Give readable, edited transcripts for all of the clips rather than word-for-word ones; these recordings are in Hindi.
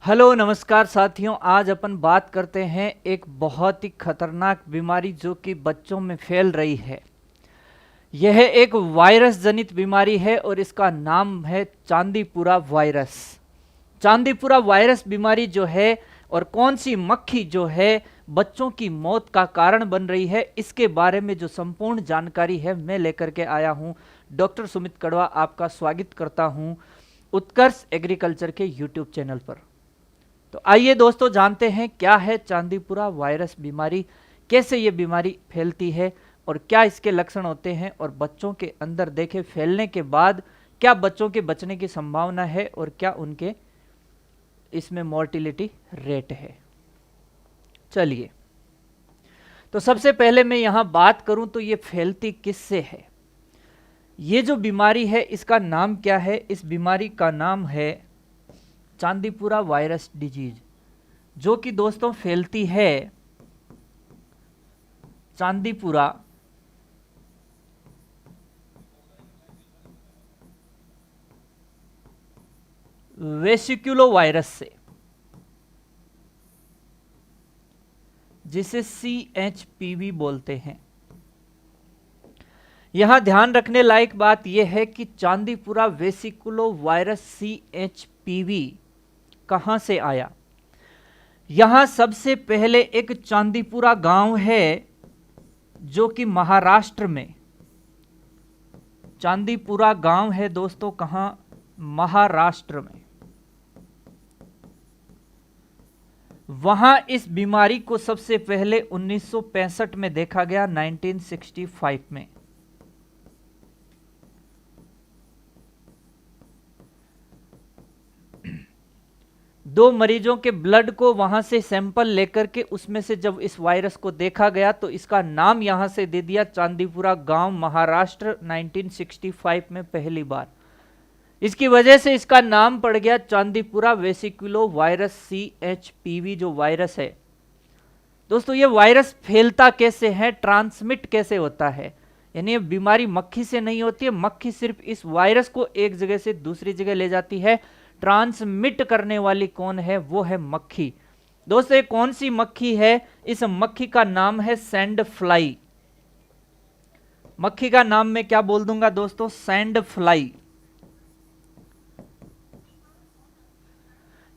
हेलो नमस्कार साथियों। आज अपन बात करते हैं एक बहुत ही खतरनाक बीमारी जो कि बच्चों में फैल रही है। यह एक वायरस जनित बीमारी है और इसका नाम है चांदीपुरा वायरस। चांदीपुरा वायरस बीमारी जो है और कौन सी मक्खी जो है बच्चों की मौत का कारण बन रही है, इसके बारे में जो संपूर्ण जानकारी है मैं लेकर के आया हूं। डॉक्टर सुमित कड़वा आपका स्वागत करता हूं उत्कर्ष एग्रीकल्चर के यूट्यूब चैनल पर। तो आइए दोस्तों जानते हैं क्या है चांदीपुरा वायरस बीमारी, कैसे ये बीमारी फैलती है और क्या इसके लक्षण होते हैं, और बच्चों के अंदर देखे फैलने के बाद क्या बच्चों के बचने की संभावना है और क्या उनके इसमें मोर्टिलिटी रेट है। चलिए, तो सबसे पहले मैं यहां बात करूं तो ये फैलती किससे है। ये जो बीमारी है इसका नाम क्या है? इस बीमारी का नाम है चांदीपुरा वायरस डिजीज, जो कि दोस्तों फैलती है चांदीपुरा वेसिकुलो वायरस से, जिसे CHPV बोलते हैं। यहां ध्यान रखने लायक बात यह है कि चांदीपुरा वेसिकुलो वायरस CHPV कहां से आया। यहां सबसे पहले एक चांदीपुरा गांव है जो कि महाराष्ट्र में, चांदीपुरा गांव है दोस्तों कहां? महाराष्ट्र में। वहां इस बीमारी को सबसे पहले 1965 में देखा गया, 1965 में। दो मरीजों के ब्लड को वहां से सैंपल लेकर के उसमें से जब इस वायरस को देखा गया तो इसका नाम यहां से दे दिया चांदीपुरा गांव, महाराष्ट्र, 1965 में पहली बार। इसकी वजह से इसका नाम पड़ गया चांदीपुरा वेसिकुलो वायरस CHPV जो वायरस है। दोस्तों ये वायरस फैलता कैसे है, ट्रांसमिट कैसे होता है? यानी ये बीमारी मक्खी से नहीं होती है, मक्खी सिर्फ इस वायरस को एक जगह से दूसरी जगह ले जाती है। ट्रांसमिट करने वाली कौन है? वो है मक्खी। दोस्तों ये कौन सी मक्खी है? इस मक्खी का नाम है सैंड फ्लाई। मक्खी का नाम मैं क्या बोल दूंगा दोस्तों? Sand fly.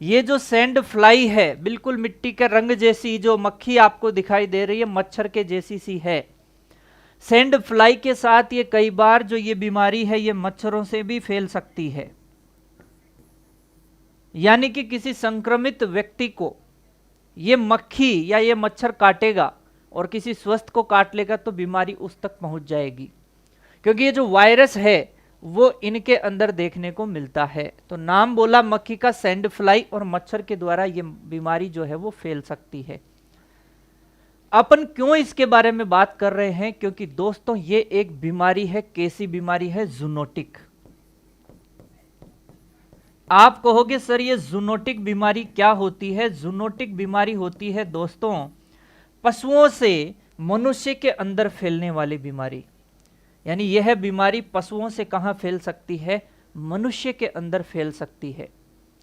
ये जो सैंड फ्लाई है बिल्कुल मिट्टी के रंग जैसी जो मक्खी आपको दिखाई दे रही है, मच्छर के जैसी सी है। सैंड फ्लाई के साथ ये कई बार जो ये बीमारी है ये मच्छरों से भी फैल सकती है। यानी कि किसी संक्रमित व्यक्ति को ये मक्खी या ये मच्छर काटेगा और किसी स्वस्थ को काट लेगा तो बीमारी उस तक पहुंच जाएगी, क्योंकि ये जो वायरस है वो इनके अंदर देखने को मिलता है। तो नाम बोला मक्खी का सैंड फ्लाई, और मच्छर के द्वारा ये बीमारी जो है वो फैल सकती है। अपन क्यों इसके बारे में बात कर रहे हैं? क्योंकि दोस्तों ये एक बीमारी है, कैसी बीमारी है? जूनोटिक। आप कहोगे सर ये जूनोटिक बीमारी क्या होती है? जूनोटिक बीमारी होती है दोस्तों पशुओं से मनुष्य के अंदर फैलने वाली बीमारी। यानी यह बीमारी पशुओं से कहां फैल सकती है? मनुष्य के अंदर फैल सकती है।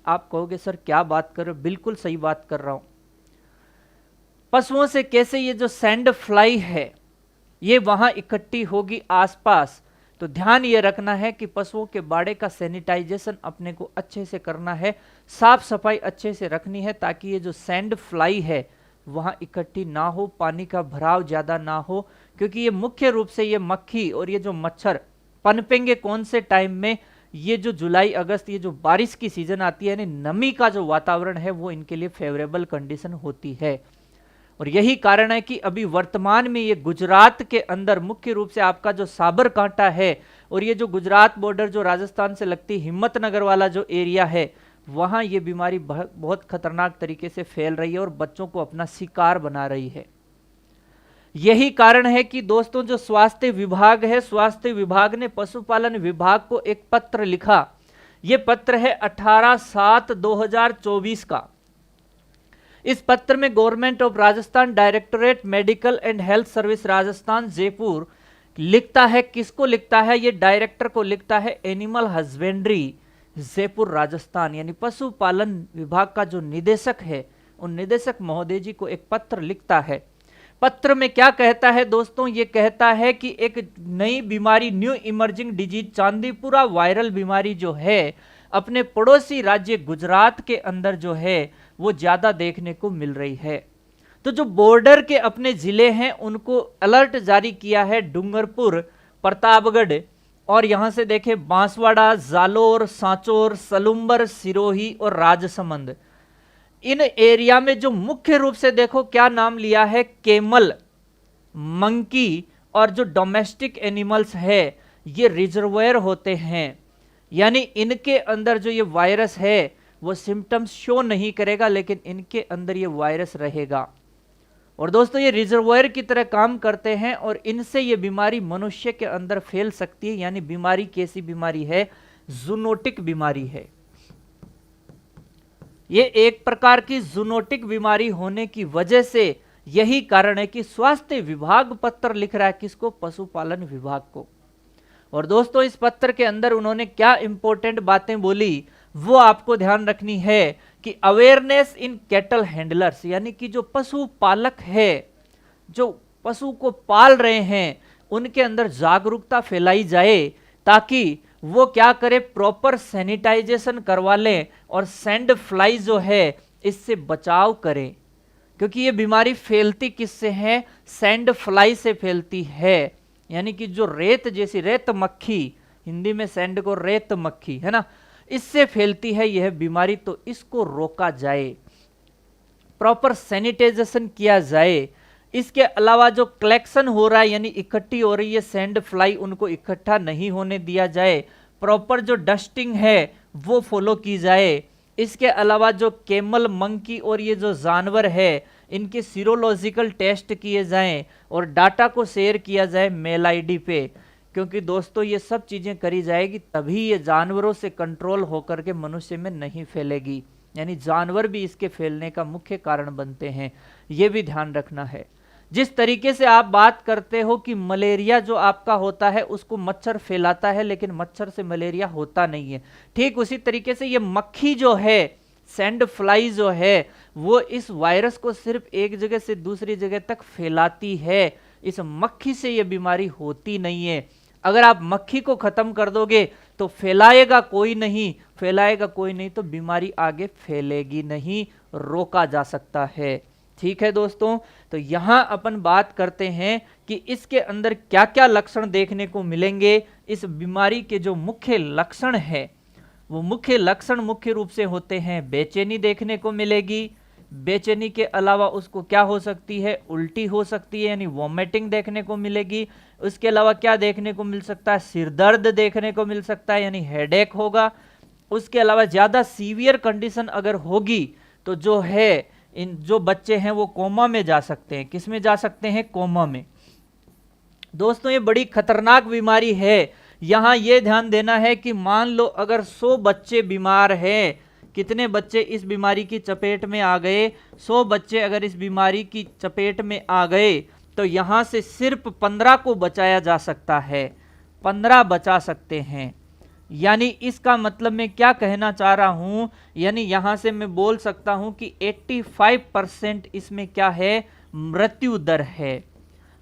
आप कहोगे सर क्या बात कर रहे हो? बिल्कुल सही बात कर रहा हूं। पशुओं से कैसे? ये जो सैंड फ्लाई है ये वहां इकट्ठी होगी आसपास, तो ध्यान ये रखना है कि पशुओं के बाड़े का सैनिटाइजेशन अपने को अच्छे से करना है, साफ सफाई अच्छे से रखनी है, ताकि ये जो सैंड फ्लाई है वहां इकट्ठी ना हो, पानी का भराव ज्यादा ना हो। क्योंकि ये मुख्य रूप से ये मक्खी और ये जो मच्छर पनपेंगे कौन से टाइम में? ये जो जुलाई अगस्त, ये जो बारिश की सीजन आती है, यानी नमी का जो वातावरण है वो इनके लिए फेवरेबल कंडीशन होती है। और यही कारण है कि अभी वर्तमान में ये गुजरात के अंदर मुख्य रूप से आपका जो साबरकांठा है और ये जो गुजरात बॉर्डर जो राजस्थान से लगती हिम्मतनगर वाला जो एरिया है, वहां ये बीमारी बहुत खतरनाक तरीके से फैल रही है और बच्चों को अपना शिकार बना रही है। यही कारण है कि दोस्तों जो स्वास्थ्य विभाग है, स्वास्थ्य विभाग ने पशुपालन विभाग को एक पत्र लिखा। यह पत्र है 18/7/2024 का। इस पत्र में government of Rajasthan, directorate medical and health service Rajasthan Jaipur लिखता है। किसको लिखता है? ये डायरेक्टर को लिखता है, एनिमल हस्बेंड्री जयपुर राजस्थान, यानी पशुपालन विभाग का जो निदेशक है, उन निदेशक महोदय जी को एक पत्र लिखता है। पत्र में क्या कहता है दोस्तों? ये कहता है कि एक नई बीमारी, new emerging disease Chandipura viral बीमारी जो है अपने पड़ोसी राज्य गुजरात के अंदर जो है वो ज्यादा देखने को मिल रही है। तो जो बॉर्डर के अपने जिले हैं उनको अलर्ट जारी किया है, डूंगरपुर, प्रतापगढ़ और यहां से देखें बांसवाड़ा, जालोर, सांचौर, सलुंबर, सिरोही और राजसमंद। इन एरिया में जो मुख्य रूप से देखो क्या नाम लिया है, केमल, मंकी और जो डोमेस्टिक एनिमल्स है ये रिजर्वायर होते हैं, यानी इनके अंदर जो ये वायरस है वो सिम्टम्स शो नहीं करेगा लेकिन इनके अंदर ये वायरस रहेगा। और दोस्तों ये रिजर्वायर की तरह काम करते हैं और इनसे ये बीमारी मनुष्य के अंदर फैल सकती है। यानी बीमारी कैसी बीमारी है? जूनोटिक बीमारी है। ये एक प्रकार की जूनोटिक बीमारी होने की वजह से यही कारण है कि स्वास्थ्य विभाग पत्र लिख रहा है, किसको? पशुपालन विभाग को। और दोस्तों इस पत्र के अंदर उन्होंने क्या इंपॉर्टेंट बातें बोली वो आपको ध्यान रखनी है कि अवेयरनेस इन कैटल हैंडलर्स, यानी कि जो पशु पालक है, जो पशु को पाल रहे हैं, उनके अंदर जागरूकता फैलाई जाए ताकि वो क्या करे, प्रॉपर सैनिटाइजेशन करवा लें और सैंड फ्लाई जो है इससे बचाव करें। क्योंकि ये बीमारी फैलती किससे है? सैंड फ्लाई से फैलती है, यानी कि जो रेत जैसी, रेत मक्खी, हिंदी में सैंड को रेत मक्खी है ना, इससे फैलती है यह बीमारी। तो इसको रोका जाए, प्रॉपर सैनिटाइजेशन किया जाए। इसके अलावा जो कलेक्शन हो रहा है यानी इकट्ठी हो रही है सैंड फ्लाई, उनको इकट्ठा नहीं होने दिया जाए। प्रॉपर जो डस्टिंग है वो फॉलो की जाए। इसके अलावा जो केमल, मंकी और ये जो जानवर है इनके सीरोलॉजिकल टेस्ट किए जाएं और डाटा को शेयर किया जाए मेल आईडी पे, क्योंकि दोस्तों ये सब चीजें करी जाएगी तभी ये जानवरों से कंट्रोल होकर के मनुष्य में नहीं फैलेगी। यानी जानवर भी इसके फैलने का मुख्य कारण बनते हैं, ये भी ध्यान रखना है। जिस तरीके से आप बात करते हो कि मलेरिया जो आपका होता है उसको मच्छर फैलाता है लेकिन मच्छर से मलेरिया होता नहीं है, ठीक उसी तरीके से ये मक्खी जो है, सैंड फ्लाई जो है, वो इस वायरस को सिर्फ एक जगह से दूसरी जगह तक फैलाती है। इस मक्खी से ये बीमारी होती नहीं है। अगर आप मक्खी को खत्म कर दोगे तो फैलाएगा कोई नहीं, फैलाएगा कोई नहीं तो बीमारी आगे फैलेगी नहीं, रोका जा सकता है। ठीक है दोस्तों, तो यहां अपन बात करते हैं कि इसके अंदर क्या क्या लक्षण देखने को मिलेंगे। इस बीमारी के जो मुख्य लक्षण है वो मुख्य लक्षण मुख्य रूप से होते हैं बेचैनी देखने को मिलेगी। बेचैनी के अलावा उसको क्या हो सकती है, उल्टी हो सकती है यानी वॉमिटिंग देखने को मिलेगी। उसके अलावा क्या देखने को मिल सकता है, सिर दर्द देखने को मिल सकता है यानी हेडेक होगा। उसके अलावा ज़्यादा सीवियर कंडीशन अगर होगी तो जो है इन जो बच्चे हैं वो कोमा में जा सकते हैं। किस में जा सकते हैं? कोमा में। दोस्तों ये बड़ी खतरनाक बीमारी है। यहां ये ध्यान देना है कि मान लो अगर 100 बच्चे बीमार हैं, कितने बच्चे इस बीमारी की चपेट में आ गए? 100 बच्चे अगर इस बीमारी की चपेट में आ गए तो यहां से सिर्फ 15 को बचाया जा सकता है, 15 बचा सकते हैं। यानी इसका मतलब मैं क्या कहना चाह रहा हूं, यानी यहां से मैं बोल सकता हूं कि 85% इसमें क्या है, मृत्यु दर है।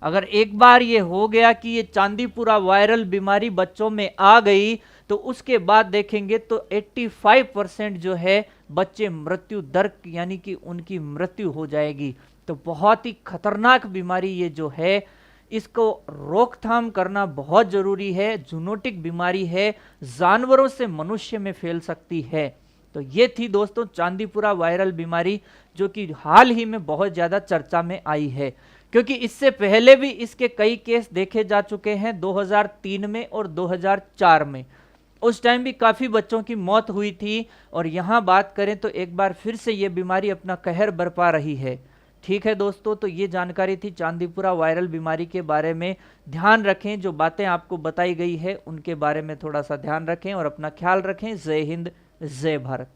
अगर एक बार ये हो गया कि ये चांदीपुरा वायरल बीमारी बच्चों में आ गई तो उसके बाद देखेंगे तो 85% जो है बच्चे मृत्यु दर यानी कि उनकी मृत्यु हो जाएगी। तो बहुत ही खतरनाक बीमारी ये जो है, इसको रोकथाम करना बहुत जरूरी है। जूनोटिक बीमारी है, जानवरों से मनुष्य में फैल सकती है। तो ये थी दोस्तों चांदीपुरा वायरल बीमारी जो कि हाल ही में बहुत ज्यादा चर्चा में आई है, क्योंकि इससे पहले भी इसके कई केस देखे जा चुके हैं 2003 में और 2004 में। उस टाइम भी काफी बच्चों की मौत हुई थी और यहां बात करें तो एक बार फिर से ये बीमारी अपना कहर बरपा रही है। ठीक है दोस्तों, तो ये जानकारी थी चांदीपुरा वायरल बीमारी के बारे में। ध्यान रखें, जो बातें आपको बताई गई है उनके बारे में थोड़ा सा ध्यान रखें और अपना ख्याल रखें। जय हिंद, जय भारत।